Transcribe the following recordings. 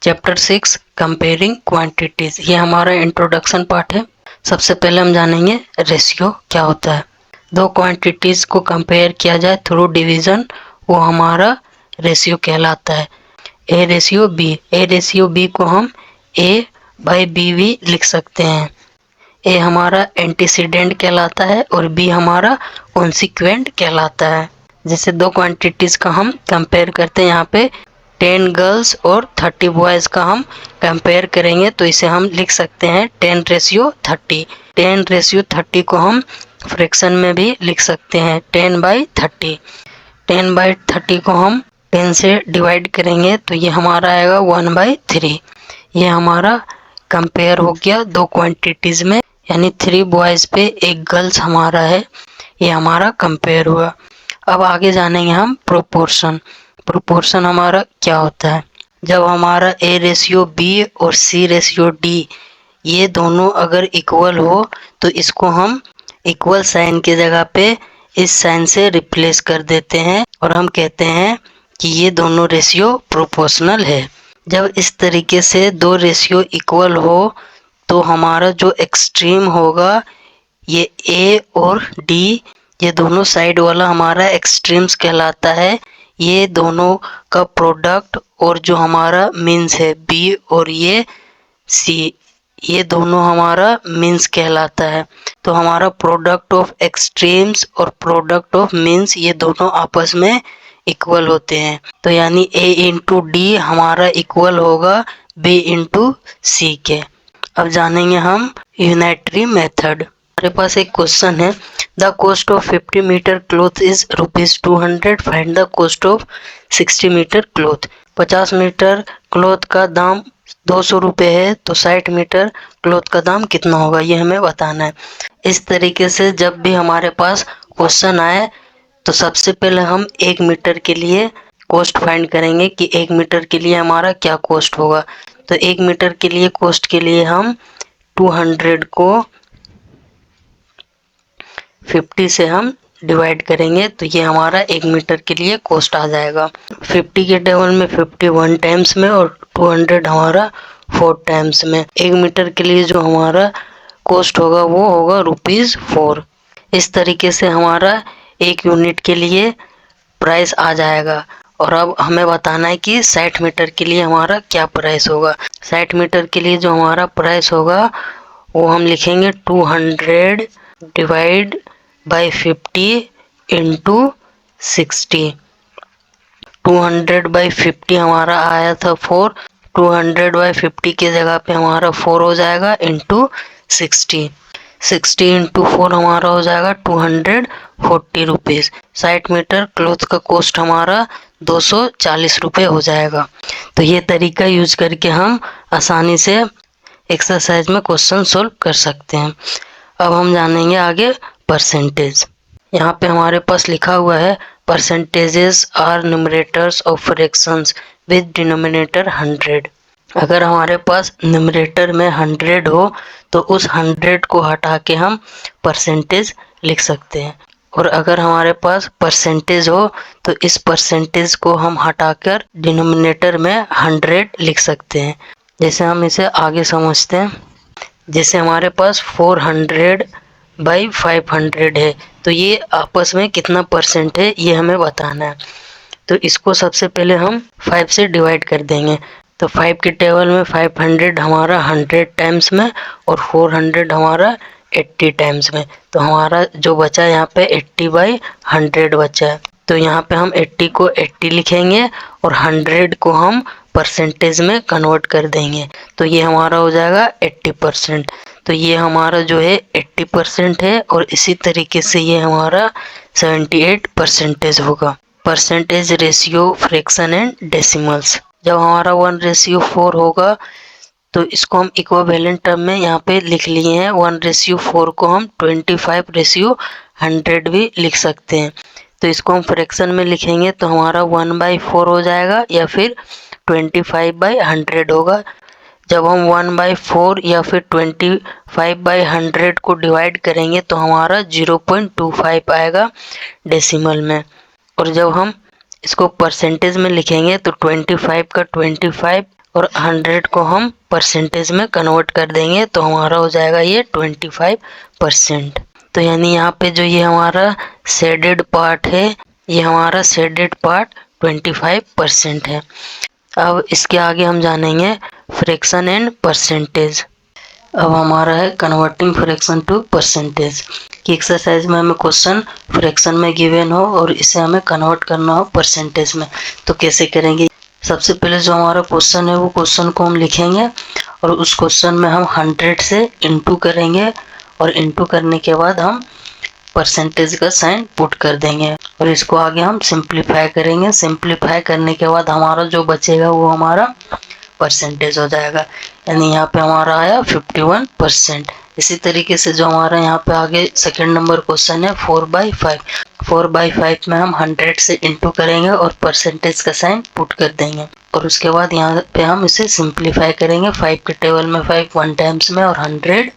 Chapter 6 comparing quantities. ये हमारा introduction part है। सबसे पहले हम जानेंगे रेशियो क्या होता है। दो क्वांटिटीज को कंपेयर किया जाए थ्रू डिवीजन, वो हमारा रेशियो कहलाता है। ए रेशियो बी को हम ए बाई बी भी लिख सकते हैं। ए हमारा एंटीसीडेंट कहलाता है और बी हमारा कॉन्सिक्वेंट कहलाता है। जैसे दो क्वांटिटीज का हम कंपेयर करते हैं, यहाँ पे 10 गर्ल्स और 30 बॉयज़ का हम कंपेयर करेंगे तो इसे हम लिख सकते हैं 10:30। 10:30 को हम फ्रैक्शन में भी लिख सकते हैं 10/30। 10/30 को हम 10 से डिवाइड करेंगे तो ये हमारा आएगा 1/3। ये हमारा कंपेयर हो गया दो क्वांटिटीज में, यानी 3 बॉयज़ पे 1 गर्ल्स हमारा है, ये हमारा कंपेयर हुआ। अब आगे जानेंगे हम प्रोपोर्शन। प्रोपोर्शन हमारा क्या होता है। जब हमारा ए रेशियो बी और सी रेशियो डी ये दोनों अगर इक्वल हो तो इसको हम इक्वल साइन की जगह पे इस साइन से रिप्लेस कर देते हैं और हम कहते हैं कि ये दोनों रेशियो प्रोपोर्शनल है। जब इस तरीके से दो रेशियो इक्वल हो तो हमारा जो एक्सट्रीम होगा ये ए और डी, ये दोनों साइड वाला हमारा एक्सट्रीम्स कहलाता है। ये दोनों का प्रोडक्ट और जो हमारा मीन्स है बी और ये सी, ये दोनों हमारा मीन्स कहलाता है। तो हमारा प्रोडक्ट ऑफ एक्सट्रीम्स और प्रोडक्ट ऑफ मीन्स ये दोनों आपस में इक्वल होते हैं। तो यानी ए इंटू डी हमारा इक्वल होगा बी इंटू सी के। अब जानेंगे हम यूनाइटरी मेथड। हमारे पास एक क्वेश्चन है, the cost of 50 metre cloth is ₹200, find the cost of 60 metre cloth. 50 metre cloth का दाम 200 रुपये है तो 60 मीटर क्लॉथ का दाम कितना होगा, ये हमें बताना है। इस तरीके से जब भी हमारे पास क्वेश्चन आए तो सबसे पहले हम 1 मीटर के लिए कॉस्ट फाइंड करेंगे कि 1 मीटर के लिए हमारा क्या कॉस्ट होगा। तो 1 मीटर के लिए कॉस्ट के लिए हम 200 को 50 से हम डिवाइड करेंगे तो ये हमारा 1 मीटर के लिए कॉस्ट आ जाएगा। 50 के टेबल में 50 1 टाइम्स में और 200 हमारा 4 टाइम्स में। 1 मीटर के लिए जो हमारा कॉस्ट होगा वो होगा ₹4। इस तरीके से हमारा 1 यूनिट के लिए प्राइस आ जाएगा। और अब हमें बताना है कि 60 मीटर के लिए हमारा क्या प्राइस होगा। 60 मीटर के लिए जो हमारा प्राइस होगा वो हम लिखेंगे 200 डिवाइड बाई 50 इंटू 60। 200/50 हमारा आया था 4, 200/50 की जगह पे हमारा 4 हो जाएगा इंटू 60। 60 इंटू 4 हमारा हो जाएगा 240 रुपीज़। 60 मीटर क्लॉथ का कॉस्ट हमारा 240 रुपये हो जाएगा। तो ये तरीका यूज करके हम आसानी से एक्सरसाइज में क्वेश्चन सॉल्व कर सकते हैं। अब हम जानेंगे आगे परसेंटेज। यहाँ पे हमारे पास लिखा हुआ है percentages are numerators of fractions with denominator 100। अगर हमारे पास न्यूमरेटर में 100 हो तो उस 100 को हटा के हम परसेंटेज लिख सकते हैं, और अगर हमारे पास परसेंटेज हो तो इस परसेंटेज को हम हटाकर डिनोमिनेटर में 100 लिख सकते हैं। जैसे हम इसे आगे समझते हैं, जैसे हमारे पास 400/500 है तो ये आपस में कितना परसेंट है ये हमें बताना है। तो इसको सबसे पहले हम 5 से डिवाइड कर देंगे। तो 5 के टेबल में 500 हमारा 100 टाइम्स में और 400 हमारा 80 टाइम्स में। तो हमारा जो बचा है यहाँ पे 80/100 बचा है। तो यहाँ पे हम 80 को 80 लिखेंगे और 100 को हम परसेंटेज में कन्वर्ट कर देंगे तो ये हमारा हो जाएगा 80%। तो ये हमारा जो है 80% है और इसी तरीके से ये हमारा 78% होगा। Percentage ratio fraction and decimals. जब हमारा 1:4 होगा तो इसको हम इक्विवेलेंट टर्म में यहाँ पे लिख लिए हैं। 1:4 को हम 25/100 भी लिख सकते हैं। तो इसको हम फ्रैक्शन में लिखेंगे तो हमारा 1/4 हो जाएगा या फिर 25/100 होगा। जब हम 1/4 या फिर 25/100 को डिवाइड करेंगे तो हमारा 0.25 आएगा डेसिमल में। और जब हम इसको परसेंटेज में लिखेंगे तो 25 का 25 और 100 को हम परसेंटेज में कन्वर्ट कर देंगे तो हमारा हो जाएगा ये 25%। तो यानी यहाँ पे जो ये हमारा शेडेड पार्ट है, ये हमारा शेडेड पार्ट 25% है। अब इसके आगे हम जानेंगे फ्रैक्शन एंड परसेंटेज। अब हमारा है कन्वर्टिंग फ्रैक्शन टू परसेंटेज की एक्सरसाइज में हमें क्वेश्चन फ्रैक्शन में गिवन हो और इसे हमें कन्वर्ट करना हो परसेंटेज में, तो कैसे करेंगे। सबसे पहले जो हमारा क्वेश्चन है वो क्वेश्चन को हम लिखेंगे और उस क्वेश्चन में हम 100 से इंटू करेंगे और इंटू करने के बाद हम परसेंटेज का साइन पुट कर देंगे और इसको आगे हम सिंप्लीफाई करेंगे। सिंप्लीफाई करने के बाद हमारा जो बचेगा वो हमारा परसेंटेज हो जाएगा, यानी यहाँ पे हमारा आया 51%। इसी तरीके से जो हमारा यहाँ पे आगे सेकंड नंबर क्वेश्चन है 4/5। 4/5 में हम 100 से इंटू करेंगे और परसेंटेज का साइन पुट कर देंगे और उसके बाद यहाँ पे हम इसे सिंप्लीफाई करेंगे। 5 के टेबल में 5 1 टाइम्स में और 100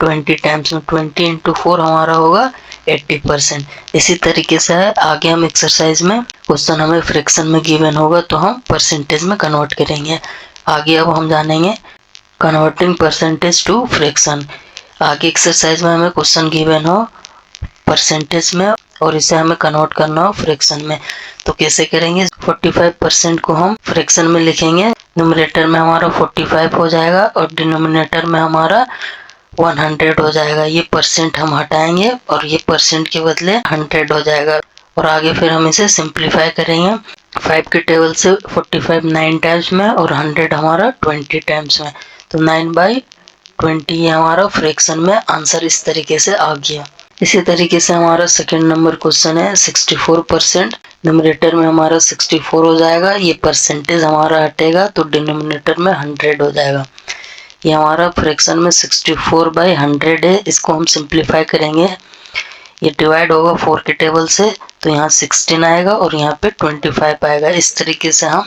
20 टाइम्स में। 20 × 4 हमारा होगा 80%। इसी तरीके से आगे हम एक्सरसाइज में क्वेश्चन हमें फ्रैक्शन में गिवन होगा तो हम परसेंटेज में कन्वर्ट करेंगे। आगे अब हम जानेंगे कन्वर्टिंग परसेंटेज टू फ्रैक्शन। आगे एक्सरसाइज में हमें क्वेश्चन गिवन हो परसेंटेज में और इसे हमें कन्वर्ट करना हो फ्रैक्शन में, तो कैसे करेंगे। 45% को हम फ्रैक्शन में लिखेंगे, न्यूमरेटर में हमारा 45 हो जाएगा और डिनोमिनेटर में हमारा 100 हो जाएगा। ये परसेंट हम हटाएंगे और ये परसेंट के बदले 100 हो जाएगा और आगे फिर हम इसे सिंप्लीफाई करेंगे। 5 के टेबल से 45 9 टाइम्स में और 100 हमारा 20 टाइम्स में, तो 9/20 ये हमारा फ्रैक्शन में आंसर इस तरीके से आ गया। इसी तरीके से हमारा सेकंड नंबर क्वेश्चन है 64%। न्यूमरेटर में हमारा 64 हो जाएगा, ये परसेंटेज हमारा हटेगा तो डिनोमिनेटर में 100 हो जाएगा। ये हमारा फ्रैक्शन में 64/100 है। इसको हम सिंप्लीफाई करेंगे, ये डिवाइड होगा 4 के टेबल से तो यहाँ 16 आएगा और यहाँ पे 25 आएगा। इस तरीके से हम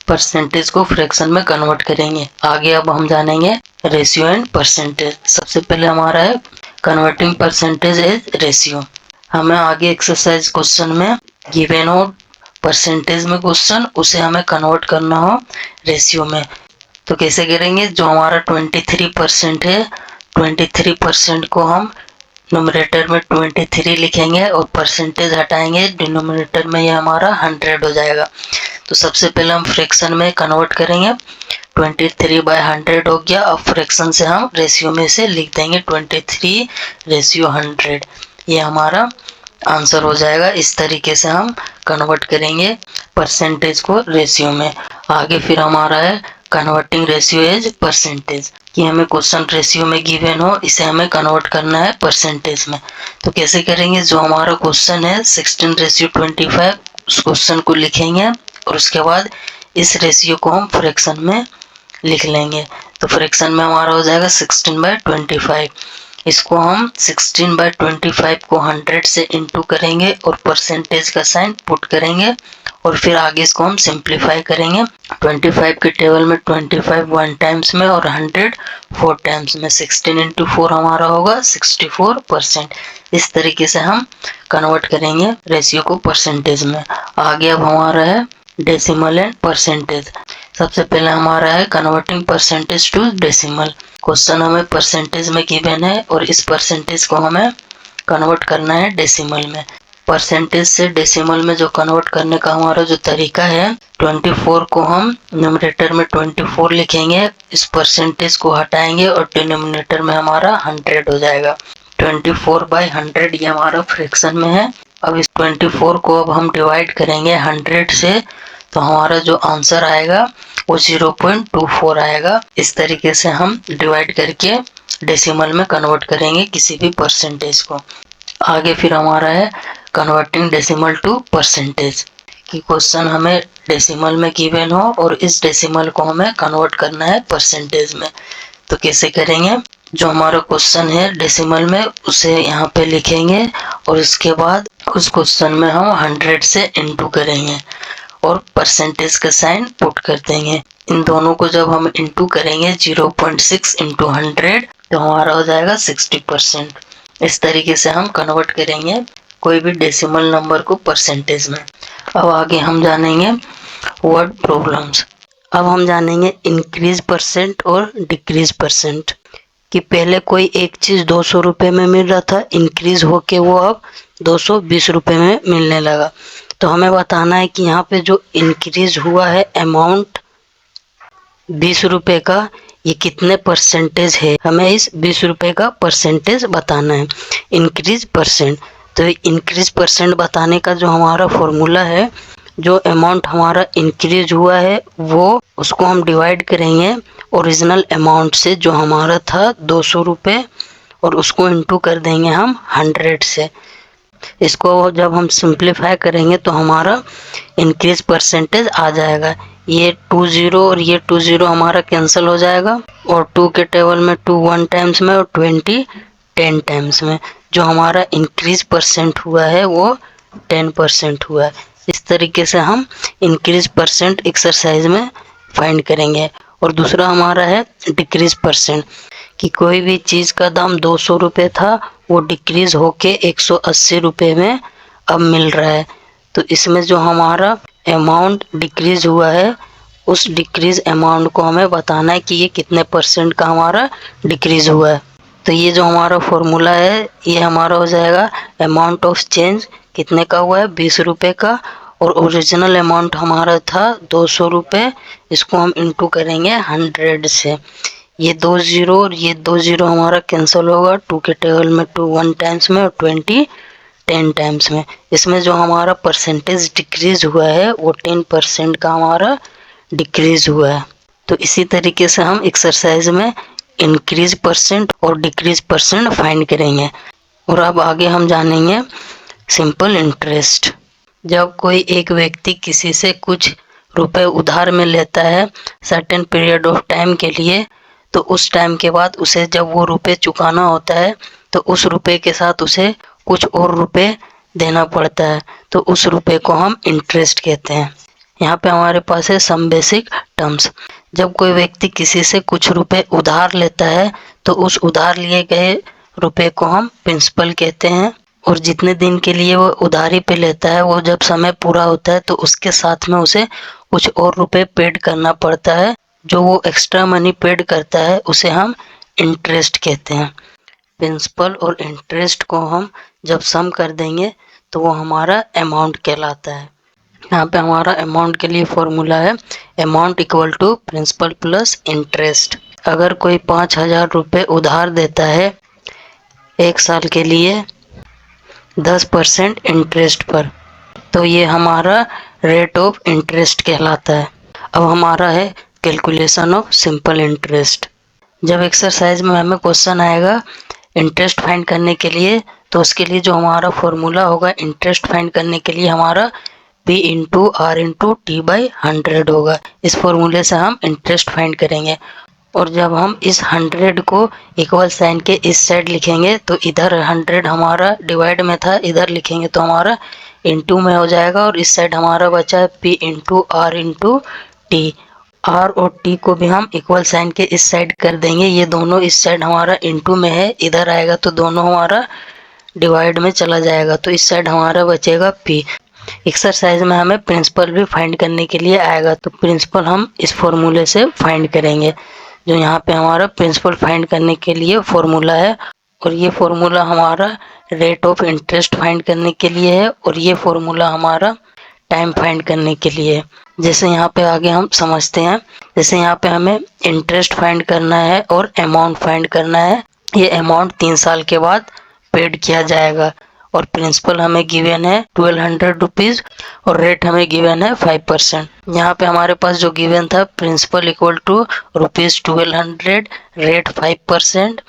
परसेंटेज को फ्रैक्शन में कन्वर्ट करेंगे। आगे अब हम जानेंगे रेशियो एंड परसेंटेज। सबसे पहले हमारा है कन्वर्टिंग परसेंटेज एज रेशियो। हमें आगे एक्सरसाइज क्वेश्चन में गिवन हो परसेंटेज में क्वेश्चन, उसे हमें कन्वर्ट करना हो रेशियो में, तो कैसे करेंगे। जो हमारा 23% है, 23% को हम न्यूमरेटर में 23 लिखेंगे और परसेंटेज हटाएंगे, डिनोमिनेटर में ये हमारा 100 हो जाएगा। तो सबसे पहले हम फ्रैक्शन में कन्वर्ट करेंगे। 23/100 हो गया। अब फ्रैक्शन से हम रेशियो में से लिख देंगे 23/100। ये हमारा आंसर हो जाएगा। इस तरीके से हम कन्वर्ट करेंगे परसेंटेज को रेशियो में। आगे फिर हमारा है कन्वर्टिंग रेशियो एज परसेंटेज, कि हमें क्वेश्चन रेशियो में गिवन हो, इसे हमें कन्वर्ट करना है परसेंटेज में, तो कैसे करेंगे। जो हमारा क्वेश्चन है 16:25, उस क्वेश्चन को लिखेंगे और उसके बाद इस रेशियो को हम फ्रैक्शन में लिख लेंगे। तो फ्रैक्शन में हमारा हो जाएगा 16/25। इसको हम 16/25 को 100 से इंटू करेंगे और परसेंटेज का साइन पुट करेंगे और फिर आगे इसको हम सिंप्लीफाई करेंगे। 25 के टेबल में 25 1 टाइम्स में और 100 4 टाइम्स में। 16 × 4 हमारा होगा 64%। इस तरीके से हम कन्वर्ट करेंगे रेशियो को परसेंटेज में। आगे अब हमारा है डेसिमल एंड परसेंटेज। सबसे पहले हमारा है converting percentage to decimal. Question हमें परसेंटेज में गिवन है और इस परसेंटेज को हमें कन्वर्ट करना है डेसिमल में। परसेंटेज से डेसिमल में जो कन्वर्ट करने का हमारा जो तरीका है, 24 को हम न्यूमरेटर में 24 लिखेंगे, इस परसेंटेज को हटाएंगे और डिनोमिनेटर में हमारा 100 हो जाएगा। 24/100 ये हमारा फ्रैक्शन में है। अब इस 24 को अब हम डिवाइड करेंगे 100 से, तो हमारा जो आंसर आएगा वो 0.24 आएगा। इस तरीके से हम डिवाइड करके डेसिमल में कन्वर्ट करेंगे किसी भी परसेंटेज को। आगे फिर हमारा है कन्वर्टिंग डेसिमल टू परसेंटेज, कि क्वेश्चन हमें डेसिमल में गिवन हो और इस डेसिमल को हमें कन्वर्ट करना है परसेंटेज में, तो कैसे करेंगे। जो हमारा क्वेश्चन है डेसिमल में उसे यहाँ पे लिखेंगे और उसके बाद उस क्वेश्चन में हम 100 से इंटू करेंगे और परसेंटेज का साइन पुट कर देंगे। इन दोनों को जब हम इंटू करेंगे 0.6 × 100 तो हमारा हो जाएगा 60%। इस तरीके से हम कन्वर्ट करेंगे कोई भी डेसिमल नंबर को परसेंटेज में। अब आगे हम जानेंगे वर्ड प्रॉब्लम्स। अब हम जानेंगे इंक्रीज परसेंट और डिक्रीज परसेंट कि पहले कोई एक चीज़ 200 रुपये में मिल रहा था, इंक्रीज होके वो अब 220 रुपये में मिलने लगा। तो हमें बताना है कि यहाँ पे जो इंक्रीज हुआ है अमाउंट 20 रुपये का, ये कितने परसेंटेज है। हमें इस 20 रुपये का परसेंटेज बताना है, इंक्रीज परसेंट। तो इंक्रीज परसेंट बताने का जो हमारा फॉर्मूला है, जो अमाउंट हमारा इंक्रीज हुआ है वो उसको हम डिवाइड करेंगे ओरिजिनल अमाउंट से जो हमारा था 200 रुपये, और उसको इंटू कर देंगे हम 100 से। इसको जब हम सिंप्लीफाई करेंगे तो हमारा इंक्रीज परसेंटेज आ जाएगा। ये 20 और ये 20 हमारा कैंसिल हो जाएगा, और 2 के टेबल में 2 1 टाइम्स में और 20 10 टाइम्स में। जो हमारा इंक्रीज परसेंट हुआ है वो 10% हुआ है। इस तरीके से हम इंक्रीज परसेंट एक्सरसाइज में फाइंड करेंगे। और दूसरा हमारा है डिक्रीज परसेंट कि कोई भी चीज़ का दाम 200 रुपये था, वो डिक्रीज होके 180 रुपये में अब मिल रहा है। तो इसमें जो हमारा अमाउंट डिक्रीज हुआ है, उस डिक्रीज अमाउंट को हमें बताना है कि ये कितने परसेंट का हमारा डिक्रीज हुआ है। तो ये जो हमारा फॉर्मूला है ये हमारा हो जाएगा अमाउंट ऑफ चेंज कितने का हुआ है, 20 रुपये का, और ओरिजिनल अमाउंट हमारा था 200 रुपये। इसको हम इंटू करेंगे 100 से। ये 20 और ये 20 हमारा कैंसिल होगा, 2 के टेबल में 2 1 टाइम्स में और 20 10 टाइम्स में। इसमें जो हमारा परसेंटेज डिक्रीज हुआ है वो 10% का हमारा डिक्रीज हुआ है। तो इसी तरीके से हम एक्सरसाइज में इंक्रीज परसेंट और डिक्रीज परसेंट फाइंड करेंगे। और अब आगे हम जानेंगे सिंपल इंटरेस्ट। जब कोई एक व्यक्ति किसी से कुछ रुपए उधार में लेता है सर्टेन पीरियड ऑफ टाइम के लिए, तो उस टाइम के बाद उसे जब वो रुपए चुकाना होता है तो उस रुपए के साथ उसे कुछ और रुपए देना पड़ता है, तो उस रुपए को हम इंटरेस्ट कहते हैं। यहाँ पे हमारे पास है सम बेसिक टर्म्स। जब कोई व्यक्ति किसी से कुछ रुपए उधार लेता है तो उस उधार लिए गए रुपए को हम प्रिंसिपल कहते हैं, और जितने दिन के लिए वो उधारी पे लेता है वो जब समय पूरा होता है तो उसके साथ में उसे कुछ और रुपए पेड करना पड़ता है। जो वो एक्स्ट्रा मनी पेड करता है उसे हम इंटरेस्ट कहते हैं। प्रिंसिपल और इंटरेस्ट को हम जब सम कर देंगे तो वो हमारा अमाउंट कहलाता है। यहाँ पे हमारा अमाउंट के लिए फॉर्मूला है amount equal to principal plus interest. अगर कोई 5,000 रुपये उधार देता है 1 साल के लिए 10% इंटरेस्ट पर, तो ये हमारा रेट ऑफ इंटरेस्ट कहलाता है। अब हमारा है कैलकुलेशन ऑफ सिंपल इंटरेस्ट। जब एक्सरसाइज में हमें क्वेश्चन आएगा इंटरेस्ट फाइंड करने के लिए, तो उसके लिए जो हमारा फॉर्मूला होगा इंटरेस्ट फाइंड करने के लिए हमारा P into R into T by 100 होगा। इस फॉर्मूले से हम इंटरेस्ट फाइंड करेंगे। और जब हम इस 100 को इक्वल साइन के इस साइड लिखेंगे तो इधर 100 हमारा डिवाइड में था, इधर लिखेंगे तो हमारा इंटू में हो जाएगा, और इस साइड हमारा बचा है P into R into T. R और टी को भी हम इक्वल साइन के इस साइड कर देंगे। ये दोनों इस साइड हमारा इंटू में है, इधर आएगा तो दोनों हमारा डिवाइड में चला जाएगा, तो इस साइड हमारा बचेगा P। एक्सरसाइज में हमें प्रिंसिपल भी फाइंड करने के लिए आएगा, तो प्रिंसिपल हम इस फॉर्मूले से फाइंड करेंगे। जो यहाँ पे हमारा प्रिंसिपल फाइंड करने के लिए फॉर्मूला है, और ये फॉर्मूला हमारा रेट ऑफ इंटरेस्ट फाइंड करने के लिए है, और ये फॉर्मूला हमारा टाइम फाइंड करने के लिए है। जैसे यहाँ पे आगे हम समझते हैं, जैसे यहाँ पे हमें इंटरेस्ट फाइंड करना है और अमाउंट फाइंड करना है। ये अमाउंट 3 साल के बाद पेड किया जाएगा, और प्रिंसिपल हमें गिवन है 1200 रुपीज़ और रेट हमें गिवन है 5%। यहाँ पे हमारे पास जो गिवन था principal equal to ₹1200, rate 5%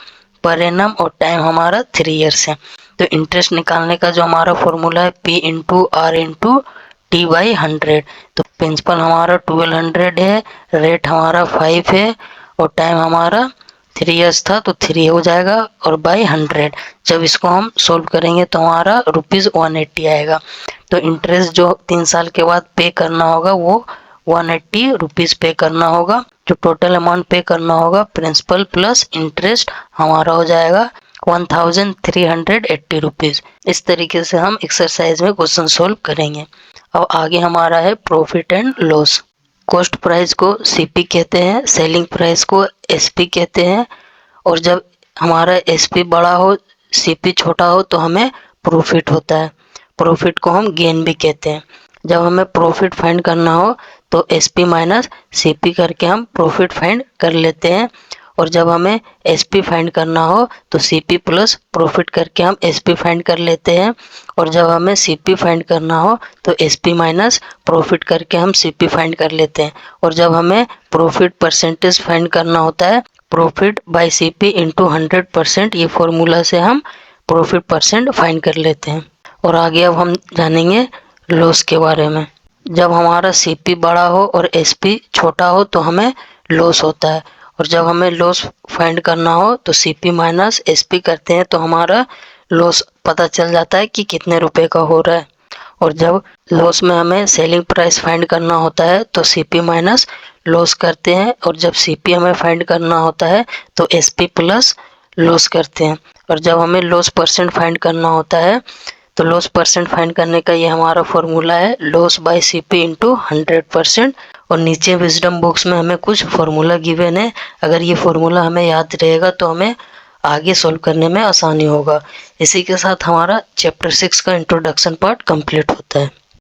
per annum, और टाइम हमारा 3 ईयर्स है। तो इंटरेस्ट निकालने का जो हमारा फॉर्मूला है P into R into T by 100। तो प्रिंसिपल हमारा 1200 है, रेट हमारा 5 है, और टाइम हमारा 3 ईयर्स था तो 3 हो जाएगा, और बाई 100 जब इसको हम सोल्व करेंगे तो हमारा ₹180 आएगा। तो इंटरेस्ट जो 3 साल के बाद पे करना होगा वो ₹180 पे करना होगा। जो टोटल अमाउंट पे करना होगा प्रिंसिपल प्लस इंटरेस्ट हमारा हो जाएगा ₹1380। इस तरीके से हम एक्सरसाइज में क्वेश्चन सोल्व करेंगे। अब आगे हमारा है profit and loss. Cost price को सीपी कहते हैं, सेलिंग प्राइस को एसपी कहते हैं। और जब हमारा एसपी बड़ा हो, सीपी छोटा हो तो हमें प्रॉफिट होता है। प्रॉफिट को हम गेन भी कहते हैं। जब हमें प्रॉफिट फाइंड करना हो तो एसपी माइनस सीपी करके हम प्रॉफिट फाइंड कर लेते हैं। और जब हमें एसपी फाइंड करना हो तो सीपी प्लस प्रॉफिट करके हम एसपी फाइंड कर लेते हैं। और जब हमें सीपी फाइंड करना हो तो एसपी माइनस प्रॉफिट करके हम सीपी फाइंड कर लेते हैं। और जब हमें प्रॉफिट परसेंटेज फाइंड करना होता है, प्रॉफिट बाय सीपी इंटू 100%, ये फॉर्मूला से हम प्रॉफिट परसेंट फाइंड कर लेते हैं। और आगे अब हम जानेंगे लॉस के बारे में। जब हमारा सीपी बड़ा हो और एसपी छोटा हो तो हमें लॉस होता है। और जब हमें लॉस फाइंड करना हो तो सीपी माइनस एसपी करते हैं तो हमारा लॉस पता चल जाता है कि कितने रुपए का हो रहा है। और जब लॉस में हमें सेलिंग प्राइस फाइंड करना होता है तो सीपी माइनस लॉस करते हैं। और जब सीपी हमें फाइंड करना होता है तो एसपी प्लस लॉस करते हैं। और जब हमें लॉस परसेंट फाइंड करना होता है तो लॉस परसेंट फाइंड करने का ये हमारा फॉर्मूला है, लॉस बाय सीपी इंटू 100%। और नीचे विजडम बॉक्स में हमें कुछ फॉर्मूला गिवन है। अगर ये फॉर्मूला हमें याद रहेगा तो हमें आगे सॉल्व करने में आसानी होगा। इसी के साथ हमारा चैप्टर 6 का इंट्रोडक्शन पार्ट कंप्लीट होता है।